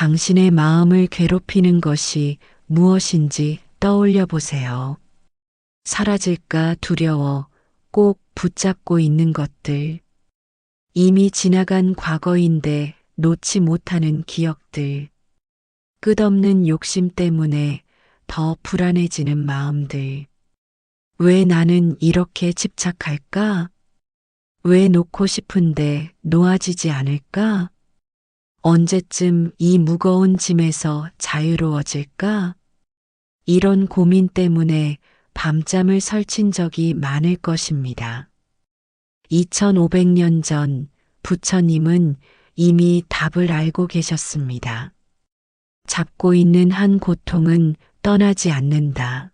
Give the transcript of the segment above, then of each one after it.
당신의 마음을 괴롭히는 것이 무엇인지 떠올려 보세요. 사라질까 두려워 꼭 붙잡고 있는 것들, 이미 지나간 과거인데 놓지 못하는 기억들, 끝없는 욕심 때문에 더 불안해지는 마음들. 왜 나는 이렇게 집착할까? 왜 놓고 싶은데 놓아지지 않을까? 언제쯤 이 무거운 짐에서 자유로워질까? 이런 고민 때문에 밤잠을 설친 적이 많을 것입니다. 2500년 전 부처님은 이미 답을 알고 계셨습니다. 잡고 있는 한 고통은 떠나지 않는다.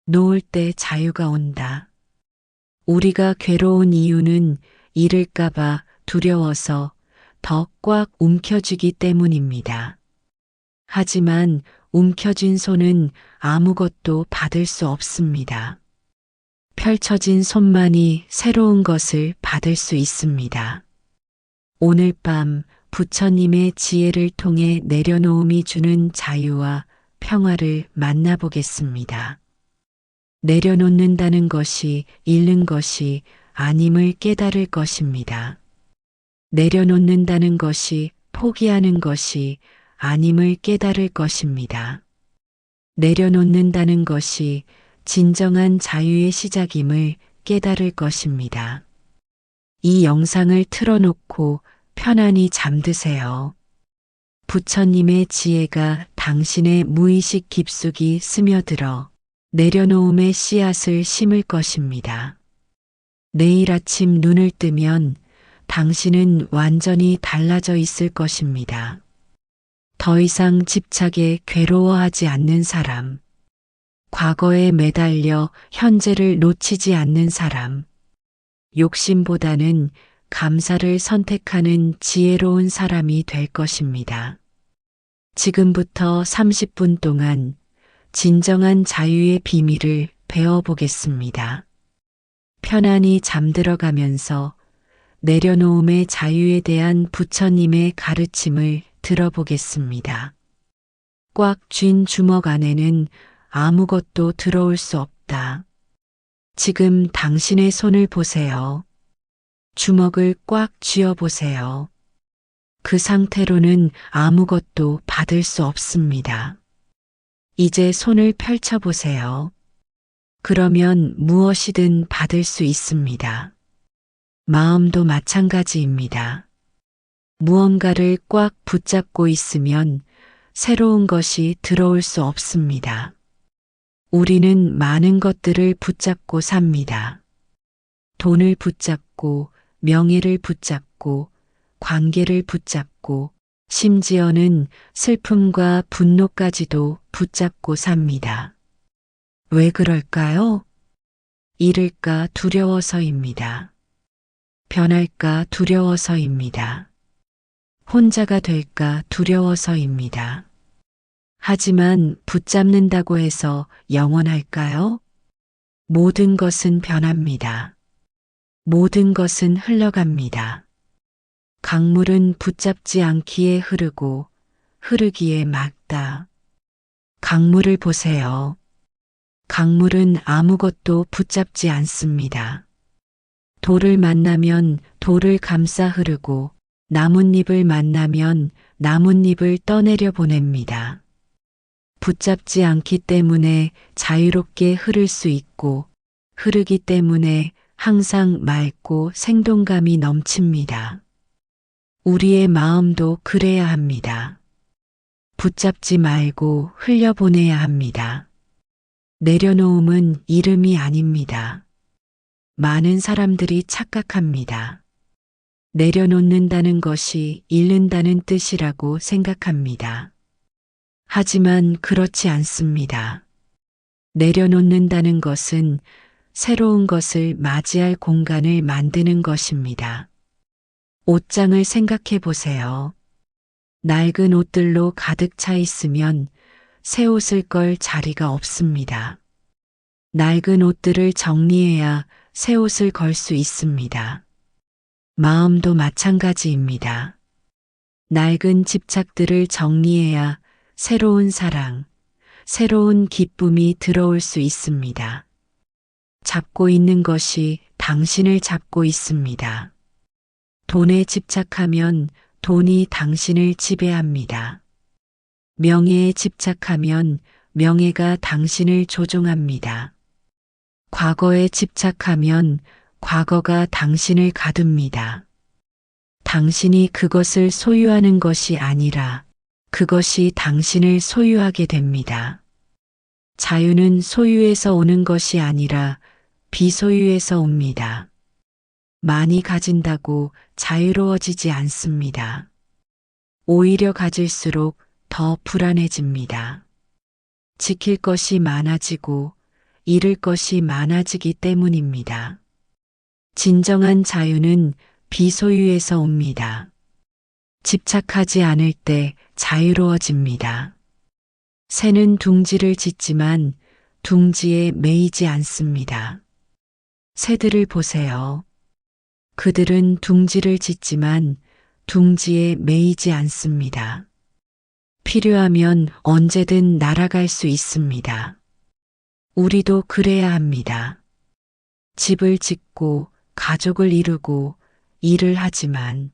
놓을 때 자유가 온다. 우리가 괴로운 이유는 잃을까봐 두려워서 더 꽉 움켜쥐기 때문입니다. 하지만 움켜쥔 손은 아무것도 받을 수 없습니다. 펼쳐진 손만이 새로운 것을 받을 수 있습니다. 오늘 밤 부처님의 지혜를 통해 내려놓음이 주는 자유와 평화를 만나보겠습니다. 내려놓는다는 것이 잃는 것이 아님을 깨달을 것입니다. 내려놓는다는 것이 포기하는 것이 아님을 깨달을 것입니다. 내려놓는다는 것이 진정한 자유의 시작임을 깨달을 것입니다. 이 영상을 틀어놓고 편안히 잠드세요. 부처님의 지혜가 당신의 무의식 깊숙이 스며들어 내려놓음의 씨앗을 심을 것입니다. 내일 아침 눈을 뜨면 당신은 완전히 달라져 있을 것입니다. 더 이상 집착에 괴로워하지 않는 사람, 과거에 매달려 현재를 놓치지 않는 사람, 욕심보다는 감사를 선택하는 지혜로운 사람이 될 것입니다. 지금부터 30분 동안 진정한 자유의 비밀을 배워보겠습니다. 편안히 잠들어가면서 내려놓음의 자유에 대한 부처님의 가르침을 들어보겠습니다. 꽉 쥔 주먹 안에는 아무것도 들어올 수 없다. 지금 당신의 손을 보세요. 주먹을 꽉 쥐어 보세요. 그 상태로는 아무것도 받을 수 없습니다. 이제 손을 펼쳐 보세요. 그러면 무엇이든 받을 수 있습니다. 마음도 마찬가지입니다. 무언가를 꽉 붙잡고 있으면 새로운 것이 들어올 수 없습니다. 우리는 많은 것들을 붙잡고 삽니다. 돈을 붙잡고, 명예를 붙잡고, 관계를 붙잡고, 심지어는 슬픔과 분노까지도 붙잡고 삽니다. 왜 그럴까요? 잃을까 두려워서입니다. 변할까 두려워서입니다. 혼자가 될까 두려워서입니다. 하지만 붙잡는다고 해서 영원할까요? 모든 것은 변합니다. 모든 것은 흘러갑니다. 강물은 붙잡지 않기에 흐르고 흐르기에 막다. 강물을 보세요. 강물은 아무것도 붙잡지 않습니다. 돌을 만나면 돌을 감싸 흐르고 나뭇잎을 만나면 나뭇잎을 떠내려 보냅니다. 붙잡지 않기 때문에 자유롭게 흐를 수 있고 흐르기 때문에 항상 맑고 생동감이 넘칩니다. 우리의 마음도 그래야 합니다. 붙잡지 말고 흘려보내야 합니다. 내려놓음은 이름이 아닙니다. 많은 사람들이 착각합니다. 내려놓는다는 것이 잃는다는 뜻이라고 생각합니다. 하지만 그렇지 않습니다. 내려놓는다는 것은 새로운 것을 맞이할 공간을 만드는 것입니다. 옷장을 생각해 보세요. 낡은 옷들로 가득 차 있으면 새 옷을 걸 자리가 없습니다. 낡은 옷들을 정리해야 새 옷을 걸 수 있습니다. 마음도 마찬가지입니다. 낡은 집착들을 정리해야 새로운 사랑, 새로운 기쁨이 들어올 수 있습니다. 잡고 있는 것이 당신을 잡고 있습니다. 돈에 집착하면 돈이 당신을 지배합니다. 명예에 집착하면 명예가 당신을 조종합니다. 과거에 집착하면 과거가 당신을 가둡니다. 당신이 그것을 소유하는 것이 아니라 그것이 당신을 소유하게 됩니다. 자유는 소유에서 오는 것이 아니라 비소유에서 옵니다. 많이 가진다고 자유로워지지 않습니다. 오히려 가질수록 더 불안해집니다. 지킬 것이 많아지고 잃을 것이 많아지기 때문입니다. 진정한 자유는 비소유에서 옵니다. 집착하지 않을 때 자유로워집니다. 새는 둥지를 짓지만 둥지에 매이지 않습니다. 새들을 보세요. 그들은 둥지를 짓지만 둥지에 매이지 않습니다. 필요하면 언제든 날아갈 수 있습니다. 우리도 그래야 합니다. 집을 짓고 가족을 이루고 일을 하지만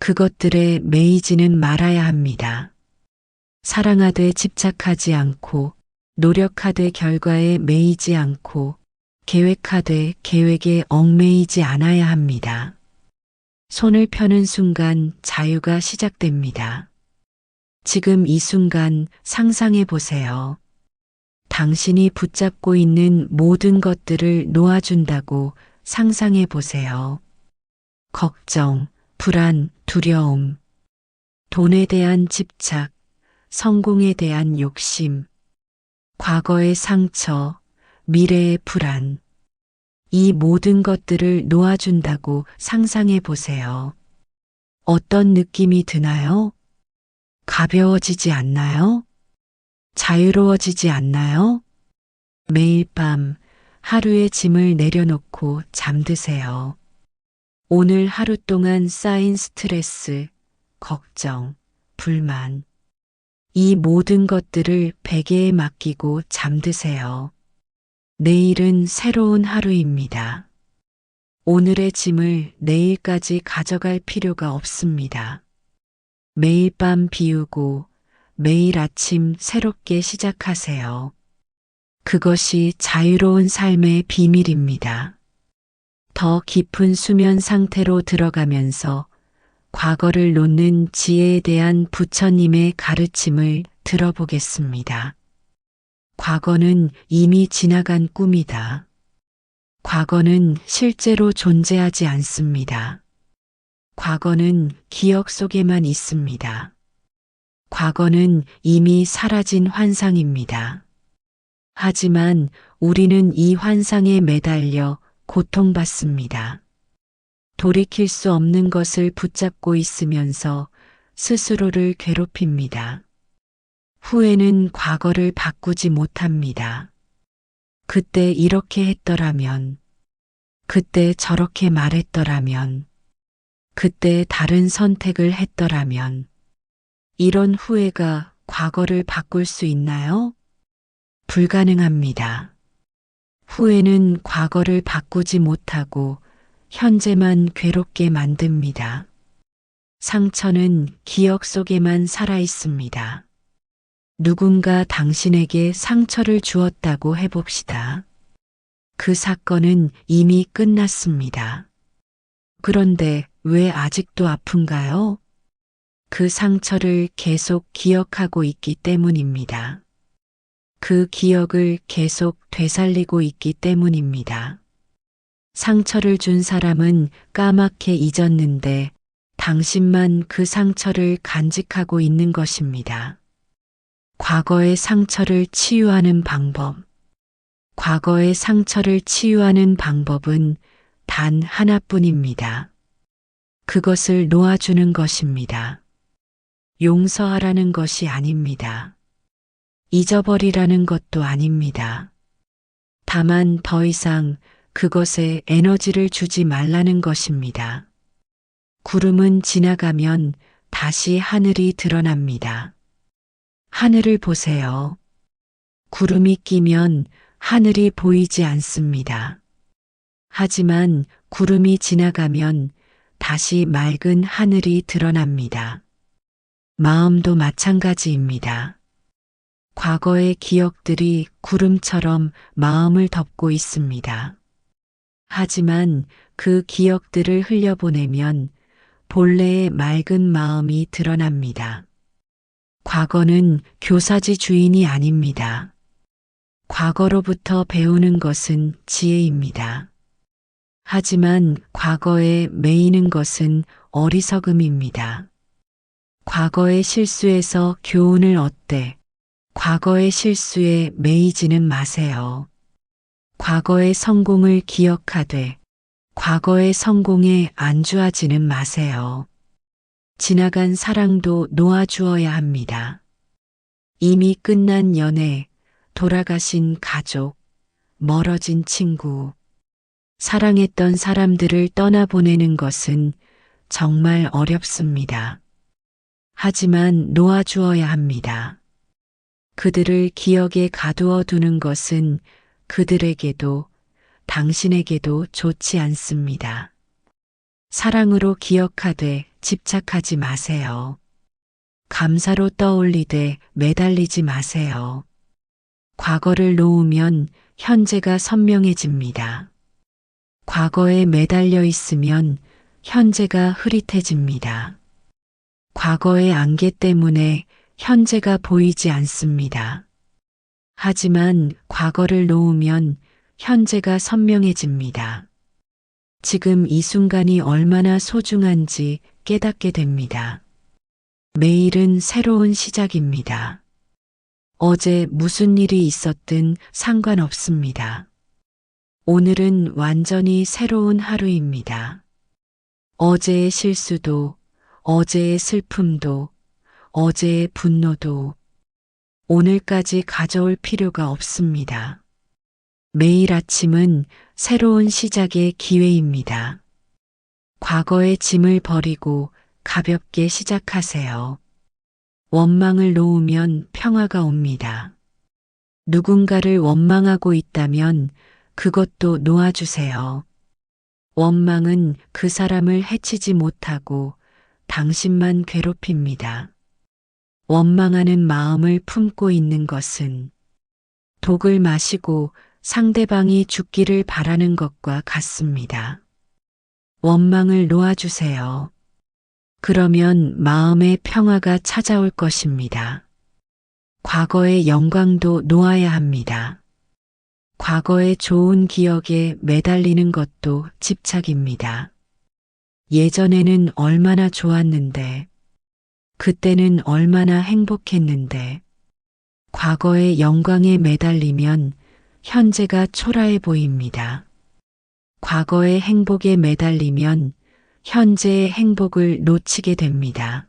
그것들에 매이지는 말아야 합니다. 사랑하되 집착하지 않고 노력하되 결과에 매이지 않고 계획하되 계획에 얽매이지 않아야 합니다. 손을 펴는 순간 자유가 시작됩니다. 지금 이 순간 상상해 보세요. 당신이 붙잡고 있는 모든 것들을 놓아준다고 상상해 보세요. 걱정, 불안, 두려움, 돈에 대한 집착, 성공에 대한 욕심, 과거의 상처, 미래의 불안, 이 모든 것들을 놓아준다고 상상해 보세요. 어떤 느낌이 드나요? 가벼워지지 않나요? 자유로워지지 않나요? 매일 밤 하루의 짐을 내려놓고 잠드세요. 오늘 하루 동안 쌓인 스트레스, 걱정, 불만, 이 모든 것들을 베개에 맡기고 잠드세요. 내일은 새로운 하루입니다. 오늘의 짐을 내일까지 가져갈 필요가 없습니다. 매일 밤 비우고 매일 아침 새롭게 시작하세요. 그것이 자유로운 삶의 비밀입니다. 더 깊은 수면 상태로 들어가면서 과거를 놓는 지혜에 대한 부처님의 가르침을 들어보겠습니다. 과거는 이미 지나간 꿈이다. 과거는 실제로 존재하지 않습니다. 과거는 기억 속에만 있습니다. 과거는 이미 사라진 환상입니다. 하지만 우리는 이 환상에 매달려 고통받습니다. 돌이킬 수 없는 것을 붙잡고 있으면서 스스로를 괴롭힙니다. 후회는 과거를 바꾸지 못합니다. 그때 이렇게 했더라면, 그때 저렇게 말했더라면, 그때 다른 선택을 했더라면, 이런 후회가 과거를 바꿀 수 있나요? 불가능합니다. 후회는 과거를 바꾸지 못하고 현재만 괴롭게 만듭니다. 상처는 기억 속에만 살아 있습니다. 누군가 당신에게 상처를 주었다고 해봅시다. 그 사건은 이미 끝났습니다. 그런데 왜 아직도 아픈가요? 그 상처를 계속 기억하고 있기 때문입니다. 그 기억을 계속 되살리고 있기 때문입니다. 상처를 준 사람은 까맣게 잊었는데 당신만 그 상처를 간직하고 있는 것입니다. 과거의 상처를 치유하는 방법. 과거의 상처를 치유하는 방법은 단 하나뿐입니다. 그것을 놓아주는 것입니다. 용서하라는 것이 아닙니다. 잊어버리라는 것도 아닙니다. 다만 더 이상 그것에 에너지를 주지 말라는 것입니다. 구름은 지나가면 다시 하늘이 드러납니다. 하늘을 보세요. 구름이 끼면 하늘이 보이지 않습니다. 하지만 구름이 지나가면 다시 맑은 하늘이 드러납니다. 마음도 마찬가지입니다. 과거의 기억들이 구름처럼 마음을 덮고 있습니다. 하지만 그 기억들을 흘려보내면 본래의 맑은 마음이 드러납니다. 과거는 교사지 주인이 아닙니다. 과거로부터 배우는 것은 지혜입니다. 하지만 과거에 매이는 것은 어리석음입니다. 과거의 실수에서 교훈을 얻되 과거의 실수에 매이지는 마세요. 과거의 성공을 기억하되 과거의 성공에 안주하지는 마세요. 지나간 사랑도 놓아주어야 합니다. 이미 끝난 연애, 돌아가신 가족, 멀어진 친구, 사랑했던 사람들을 떠나보내는 것은 정말 어렵습니다. 하지만 놓아주어야 합니다. 그들을 기억에 가두어 두는 것은 그들에게도 당신에게도 좋지 않습니다. 사랑으로 기억하되 집착하지 마세요. 감사로 떠올리되 매달리지 마세요. 과거를 놓으면 현재가 선명해집니다. 과거에 매달려 있으면 현재가 흐릿해집니다. 과거의 안개 때문에 현재가 보이지 않습니다. 하지만 과거를 놓으면 현재가 선명해집니다. 지금 이 순간이 얼마나 소중한지 깨닫게 됩니다. 매일은 새로운 시작입니다. 어제 무슨 일이 있었든 상관없습니다. 오늘은 완전히 새로운 하루입니다. 어제의 실수도, 어제의 슬픔도, 어제의 분노도 오늘까지 가져올 필요가 없습니다. 매일 아침은 새로운 시작의 기회입니다. 과거의 짐을 버리고 가볍게 시작하세요. 원망을 놓으면 평화가 옵니다. 누군가를 원망하고 있다면 그것도 놓아주세요. 원망은 그 사람을 해치지 못하고 당신만 괴롭힙니다. 원망하는 마음을 품고 있는 것은 독을 마시고 상대방이 죽기를 바라는 것과 같습니다. 원망을 놓아주세요. 그러면 마음의 평화가 찾아올 것입니다. 과거의 영광도 놓아야 합니다. 과거의 좋은 기억에 매달리는 것도 집착입니다. 예전에는 얼마나 좋았는데, 그때는 얼마나 행복했는데, 과거의 영광에 매달리면 현재가 초라해 보입니다. 과거의 행복에 매달리면 현재의 행복을 놓치게 됩니다.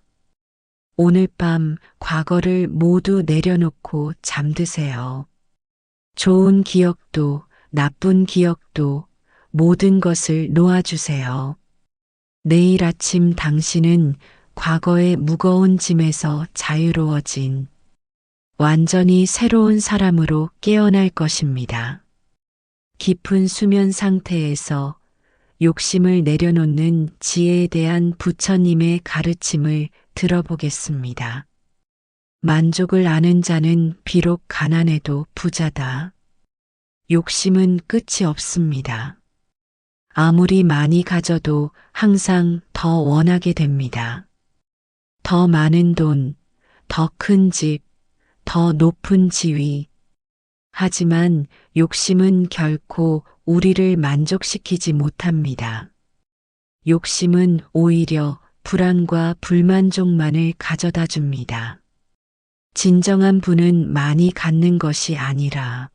오늘 밤 과거를 모두 내려놓고 잠드세요. 좋은 기억도 나쁜 기억도 모든 것을 놓아주세요. 내일 아침 당신은 과거의 무거운 짐에서 자유로워진 완전히 새로운 사람으로 깨어날 것입니다. 깊은 수면 상태에서 욕심을 내려놓는 지혜에 대한 부처님의 가르침을 들어보겠습니다. 만족을 아는 자는 비록 가난해도 부자다. 욕심은 끝이 없습니다. 아무리 많이 가져도 항상 더 원하게 됩니다. 더 많은 돈, 더 큰 집, 더 높은 지위. 하지만 욕심은 결코 우리를 만족시키지 못합니다. 욕심은 오히려 불안과 불만족만을 가져다 줍니다. 진정한 부는 많이 갖는 것이 아니라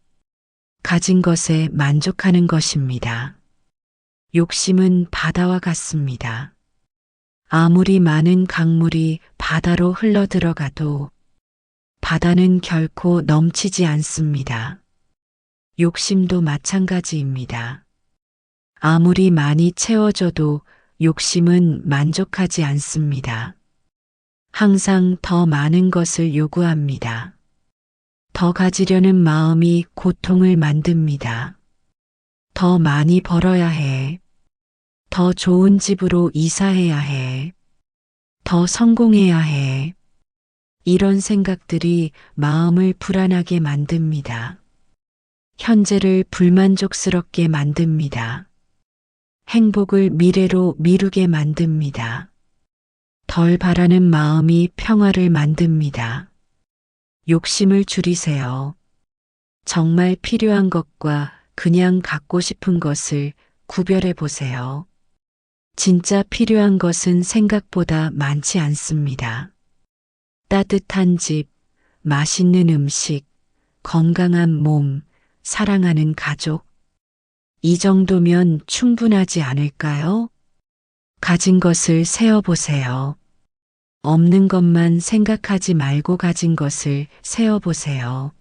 가진 것에 만족하는 것입니다. 욕심은 바다와 같습니다. 아무리 많은 강물이 바다로 흘러 들어가도 바다는 결코 넘치지 않습니다. 욕심도 마찬가지입니다. 아무리 많이 채워져도 욕심은 만족하지 않습니다. 항상 더 많은 것을 요구합니다. 더 가지려는 마음이 고통을 만듭니다. 더 많이 벌어야 해. 더 좋은 집으로 이사해야 해. 더 성공해야 해. 이런 생각들이 마음을 불안하게 만듭니다. 현재를 불만족스럽게 만듭니다. 행복을 미래로 미루게 만듭니다. 덜 바라는 마음이 평화를 만듭니다. 욕심을 줄이세요. 정말 필요한 것과 그냥 갖고 싶은 것을 구별해 보세요. 진짜 필요한 것은 생각보다 많지 않습니다. 따뜻한 집, 맛있는 음식, 건강한 몸, 사랑하는 가족. 이 정도면 충분하지 않을까요? 가진 것을 세어보세요. 없는 것만 생각하지 말고 가진 것을 세어보세요.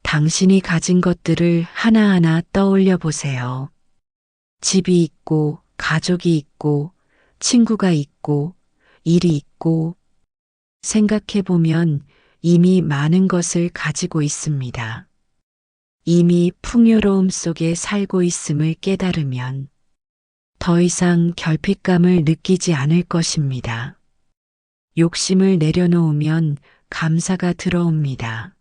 당신이 가진 것들을 하나하나 떠올려 보세요. 집이 있고, 가족이 있고, 친구가 있고, 일이 있고, 생각해 보면 이미 많은 것을 가지고 있습니다. 이미 풍요로움 속에 살고 있음을 깨달으면 더 이상 결핍감을 느끼지 않을 것입니다. 욕심을 내려놓으면 감사가 들어옵니다.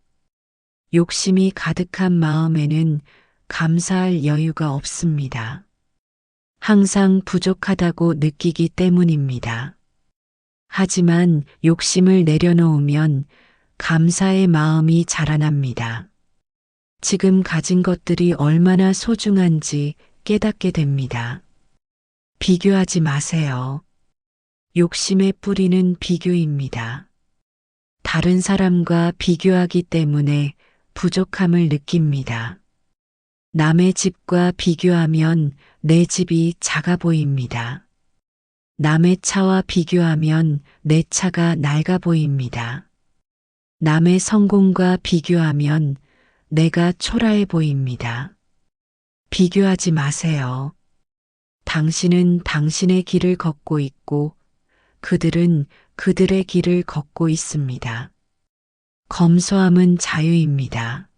욕심이 가득한 마음에는 감사할 여유가 없습니다. 항상 부족하다고 느끼기 때문입니다. 하지만 욕심을 내려놓으면 감사의 마음이 자라납니다. 지금 가진 것들이 얼마나 소중한지 깨닫게 됩니다. 비교하지 마세요. 욕심의 뿌리는 비교입니다. 다른 사람과 비교하기 때문에 부족함을 느낍니다. 남의 집과 비교하면 내 집이 작아 보입니다. 남의 차와 비교하면 내 차가 낡아 보입니다. 남의 성공과 비교하면 내가 초라해 보입니다. 비교하지 마세요. 당신은 당신의 길을 걷고 있고 그들은 그들의 길을 걷고 있습니다. 검소함은 자유입니다.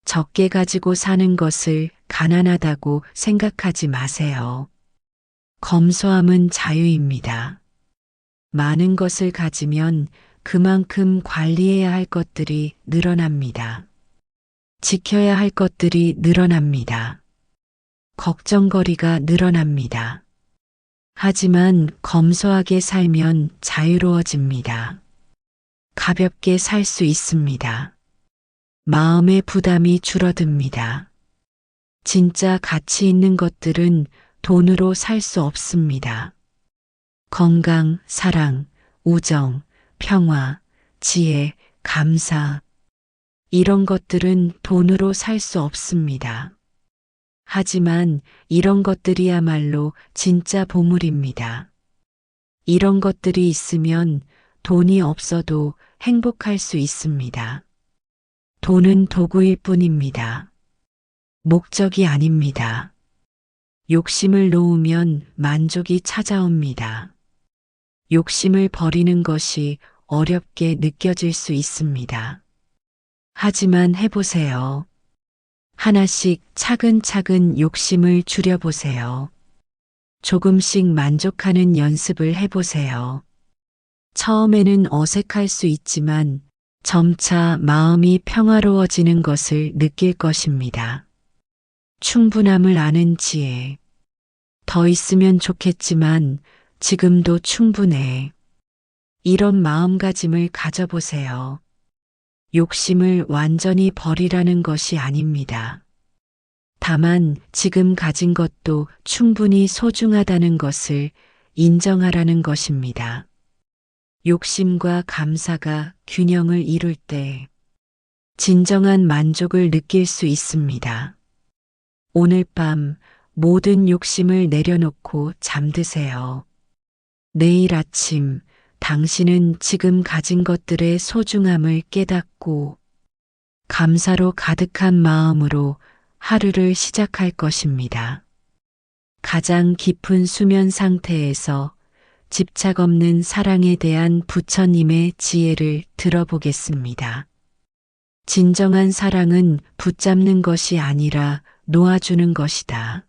적게 가지고 사는 것을 가난하다고 생각하지 마세요. 검소함은 자유입니다. 많은 것을 가지면 그만큼 관리해야 할 것들이 늘어납니다. 지켜야 할 것들이 늘어납니다. 걱정거리가 늘어납니다. 하지만 검소하게 살면 자유로워집니다. 가볍게 살 수 있습니다. 마음의 부담이 줄어듭니다. 진짜 가치 있는 것들은 돈으로 살 수 없습니다. 건강, 사랑, 우정, 평화, 지혜, 감사. 이런 것들은 돈으로 살 수 없습니다. 하지만 이런 것들이야말로 진짜 보물입니다. 이런 것들이 있으면 돈이 없어도 행복할 수 있습니다. 돈은 도구일 뿐입니다. 목적이 아닙니다. 욕심을 놓으면 만족이 찾아옵니다. 욕심을 버리는 것이 어렵게 느껴질 수 있습니다. 하지만 해보세요. 하나씩 차근차근 욕심을 줄여보세요. 조금씩 만족하는 연습을 해보세요. 처음에는 어색할 수 있지만 점차 마음이 평화로워지는 것을 느낄 것입니다. 충분함을 아는 지혜. 더 있으면 좋겠지만 지금도 충분해. 이런 마음가짐을 가져보세요. 욕심을 완전히 버리라는 것이 아닙니다. 다만 지금 가진 것도 충분히 소중하다는 것을 인정하라는 것입니다. 욕심과 감사가 균형을 이룰 때 진정한 만족을 느낄 수 있습니다. 오늘 밤 모든 욕심을 내려놓고 잠드세요. 내일 아침 당신은 지금 가진 것들의 소중함을 깨닫고 감사로 가득한 마음으로 하루를 시작할 것입니다. 가장 깊은 수면 상태에서 집착 없는 사랑에 대한 부처님의 지혜를 들어보겠습니다. 진정한 사랑은 붙잡는 것이 아니라 놓아주는 것이다.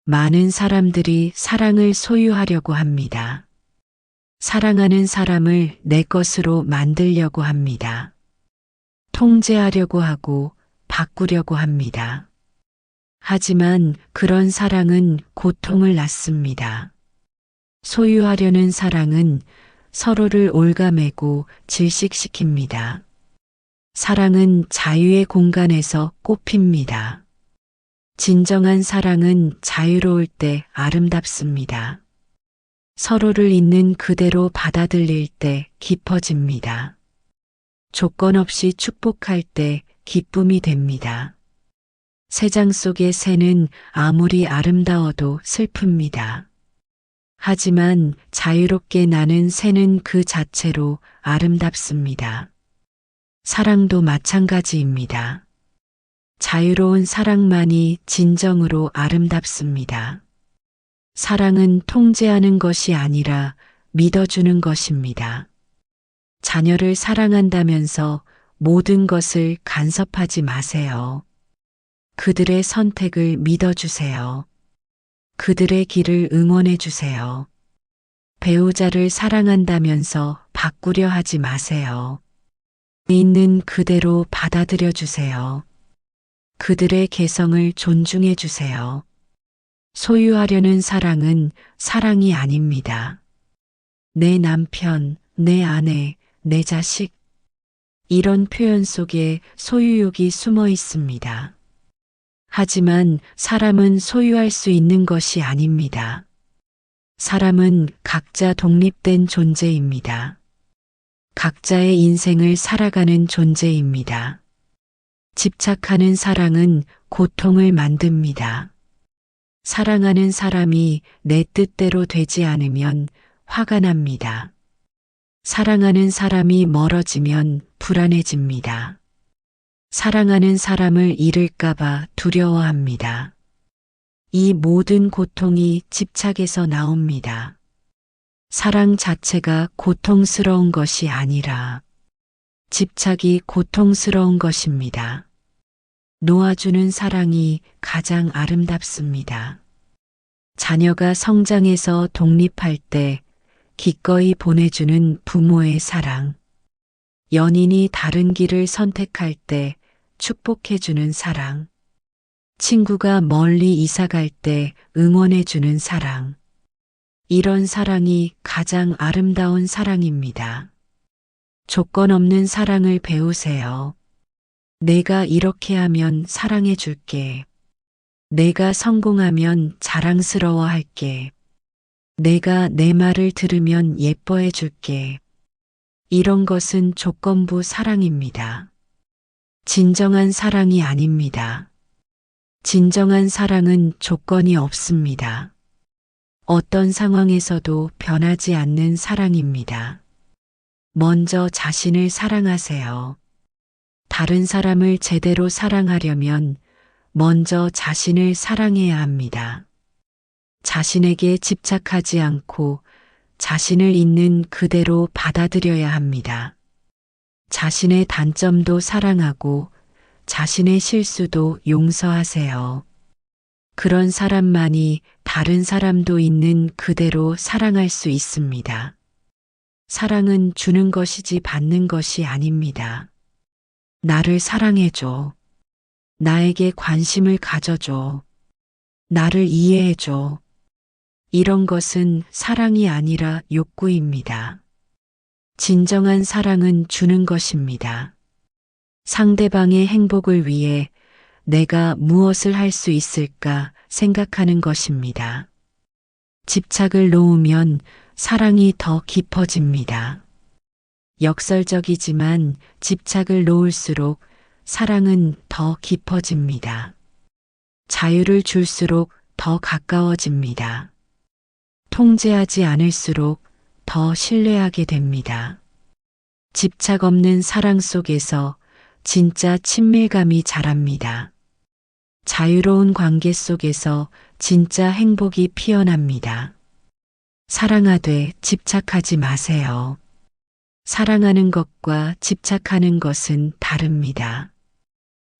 많은 사람들이 사랑을 소유하려고 합니다. 사랑하는 사람을 내 것으로 만들려고 합니다. 통제하려고 하고 바꾸려고 합니다. 하지만 그런 사랑은 고통을 낳습니다. 소유하려는 사랑은 서로를 올가매고 질식시킵니다. 사랑은 자유의 공간에서 꽃핍니다. 진정한 사랑은 자유로울 때 아름답습니다. 서로를 있는 그대로 받아들일 때 깊어집니다. 조건 없이 축복할 때 기쁨이 됩니다. 새장 속의 새는 아무리 아름다워도 슬픕니다. 하지만 자유롭게 나는 새는 그 자체로 아름답습니다. 사랑도 마찬가지입니다. 자유로운 사랑만이 진정으로 아름답습니다. 사랑은 통제하는 것이 아니라 믿어주는 것입니다. 자녀를 사랑한다면서 모든 것을 간섭하지 마세요. 그들의 선택을 믿어주세요. 그들의 길을 응원해 주세요. 배우자를 사랑한다면서 바꾸려 하지 마세요. 있는 그대로 받아들여 주세요. 그들의 개성을 존중해 주세요. 소유하려는 사랑은 사랑이 아닙니다. 내 남편, 내 아내, 내 자식. 이런 표현 속에 소유욕이 숨어 있습니다. 하지만 사람은 소유할 수 있는 것이 아닙니다. 사람은 각자 독립된 존재입니다. 각자의 인생을 살아가는 존재입니다. 집착하는 사랑은 고통을 만듭니다. 사랑하는 사람이 내 뜻대로 되지 않으면 화가 납니다. 사랑하는 사람이 멀어지면 불안해집니다. 사랑하는 사람을 잃을까봐 두려워합니다. 이 모든 고통이 집착에서 나옵니다. 사랑 자체가 고통스러운 것이 아니라 집착이 고통스러운 것입니다. 놓아주는 사랑이 가장 아름답습니다. 자녀가 성장해서 독립할 때 기꺼이 보내주는 부모의 사랑. 연인이 다른 길을 선택할 때 축복해주는 사랑. 친구가 멀리 이사갈 때 응원해주는 사랑. 이런 사랑이 가장 아름다운 사랑입니다. 조건 없는 사랑을 배우세요. 내가 이렇게 하면 사랑해줄게. 내가 성공하면 자랑스러워할게. 내가 내 말을 들으면 예뻐해줄게. 이런 것은 조건부 사랑입니다. 진정한 사랑이 아닙니다. 진정한 사랑은 조건이 없습니다. 어떤 상황에서도 변하지 않는 사랑입니다. 먼저 자신을 사랑하세요. 다른 사람을 제대로 사랑하려면 먼저 자신을 사랑해야 합니다. 자신에게 집착하지 않고 자신을 있는 그대로 받아들여야 합니다. 자신의 단점도 사랑하고 자신의 실수도 용서하세요. 그런 사람만이 다른 사람도 있는 그대로 사랑할 수 있습니다. 사랑은 주는 것이지 받는 것이 아닙니다. 나를 사랑해줘. 나에게 관심을 가져줘. 나를 이해해줘. 이런 것은 사랑이 아니라 욕구입니다. 진정한 사랑은 주는 것입니다. 상대방의 행복을 위해 내가 무엇을 할 수 있을까 생각하는 것입니다. 집착을 놓으면 사랑이 더 깊어집니다. 역설적이지만 집착을 놓을수록 사랑은 더 깊어집니다. 자유를 줄수록 더 가까워집니다. 통제하지 않을수록 더 신뢰하게 됩니다. 집착 없는 사랑 속에서 진짜 친밀감이 자랍니다. 자유로운 관계 속에서 진짜 행복이 피어납니다. 사랑하되 집착하지 마세요. 사랑하는 것과 집착하는 것은 다릅니다.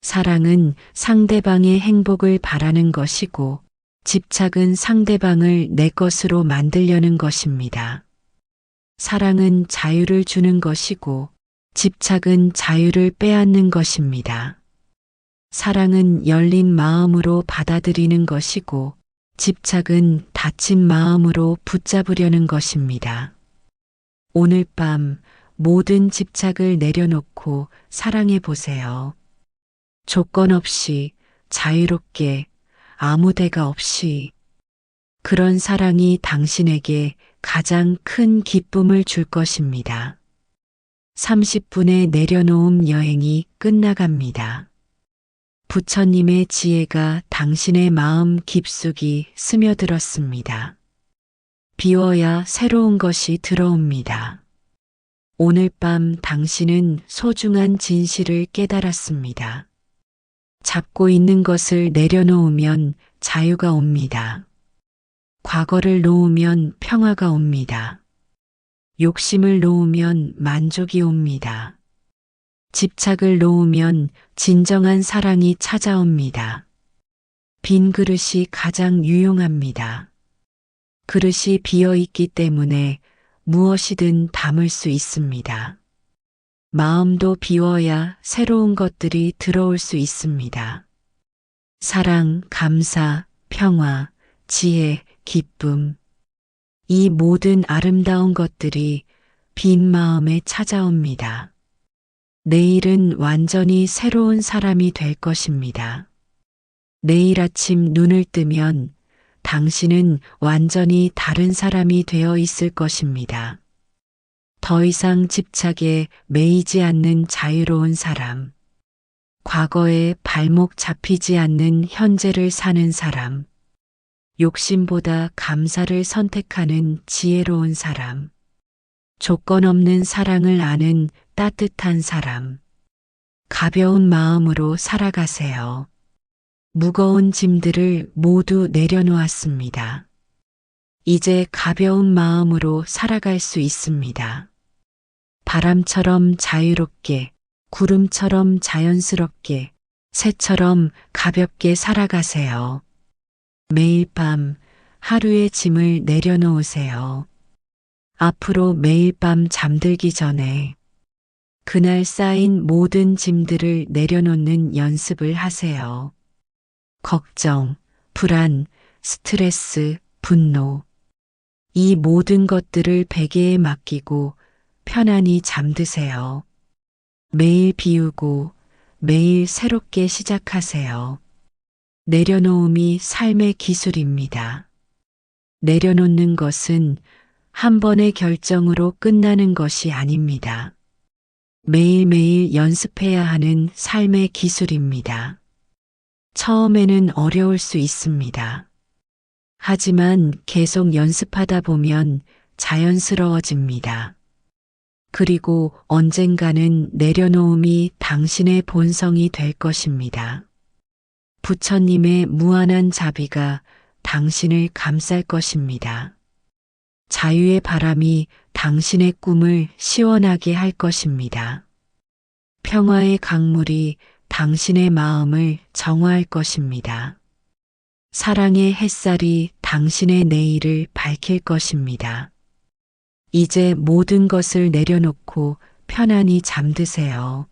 사랑은 상대방의 행복을 바라는 것이고 집착은 상대방을 내 것으로 만들려는 것입니다. 사랑은 자유를 주는 것이고 집착은 자유를 빼앗는 것입니다. 사랑은 열린 마음으로 받아들이는 것이고 집착은 닫힌 마음으로 붙잡으려는 것입니다. 오늘 밤 모든 집착을 내려놓고 사랑해 보세요. 조건 없이 자유롭게 아무 대가 없이 그런 사랑이 당신에게 가장 큰 기쁨을 줄 것입니다. 30분의 내려놓음 여행이 끝나갑니다. 부처님의 지혜가 당신의 마음 깊숙이 스며들었습니다. 비워야 새로운 것이 들어옵니다. 오늘 밤 당신은 소중한 진실을 깨달았습니다. 잡고 있는 것을 내려놓으면 자유가 옵니다. 과거를 놓으면 평화가 옵니다. 욕심을 놓으면 만족이 옵니다. 집착을 놓으면 진정한 사랑이 찾아옵니다. 빈 그릇이 가장 유용합니다. 그릇이 비어 있기 때문에 무엇이든 담을 수 있습니다. 마음도 비워야 새로운 것들이 들어올 수 있습니다. 사랑, 감사, 평화, 지혜, 기쁨. 이 모든 아름다운 것들이 빈 마음에 찾아옵니다. 내일은 완전히 새로운 사람이 될 것입니다. 내일 아침 눈을 뜨면 당신은 완전히 다른 사람이 되어 있을 것입니다. 더 이상 집착에 매이지 않는 자유로운 사람. 과거에 발목 잡히지 않는 현재를 사는 사람. 욕심보다 감사를 선택하는 지혜로운 사람. 조건 없는 사랑을 아는 따뜻한 사람. 가벼운 마음으로 살아가세요. 무거운 짐들을 모두 내려놓았습니다. 이제 가벼운 마음으로 살아갈 수 있습니다. 바람처럼 자유롭게, 구름처럼 자연스럽게, 새처럼 가볍게 살아가세요. 매일 밤 하루의 짐을 내려놓으세요. 앞으로 매일 밤 잠들기 전에 그날 쌓인 모든 짐들을 내려놓는 연습을 하세요. 걱정, 불안, 스트레스, 분노. 이 모든 것들을 베개에 맡기고 편안히 잠드세요. 매일 비우고 매일 새롭게 시작하세요. 내려놓음이 삶의 기술입니다. 내려놓는 것은 한 번의 결정으로 끝나는 것이 아닙니다. 매일매일 연습해야 하는 삶의 기술입니다. 처음에는 어려울 수 있습니다. 하지만 계속 연습하다 보면 자연스러워집니다. 그리고 언젠가는 내려놓음이 당신의 본성이 될 것입니다. 부처님의 무한한 자비가 당신을 감쌀 것입니다. 자유의 바람이 당신의 꿈을 시원하게 할 것입니다. 평화의 강물이 당신의 마음을 정화할 것입니다. 사랑의 햇살이 당신의 내일을 밝힐 것입니다. 이제 모든 것을 내려놓고 편안히 잠드세요.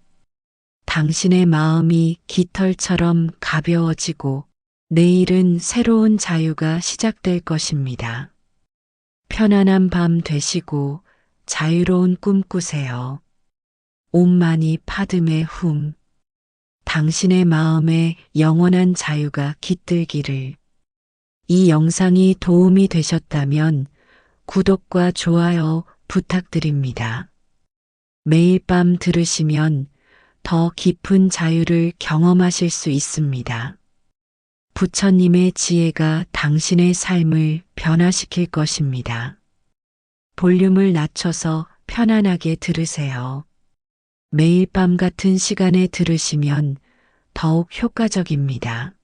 당신의 마음이 깃털처럼 가벼워지고 내일은 새로운 자유가 시작될 것입니다. 편안한 밤 되시고 자유로운 꿈 꾸세요. 옴마니 파드메 훔. 당신의 마음에 영원한 자유가 깃들기를. 이 영상이 도움이 되셨다면 구독과 좋아요 부탁드립니다. 매일 밤 들으시면 더 깊은 자유를 경험하실 수 있습니다. 부처님의 지혜가 당신의 삶을 변화시킬 것입니다. 볼륨을 낮춰서 편안하게 들으세요. 매일 밤 같은 시간에 들으시면 더욱 효과적입니다.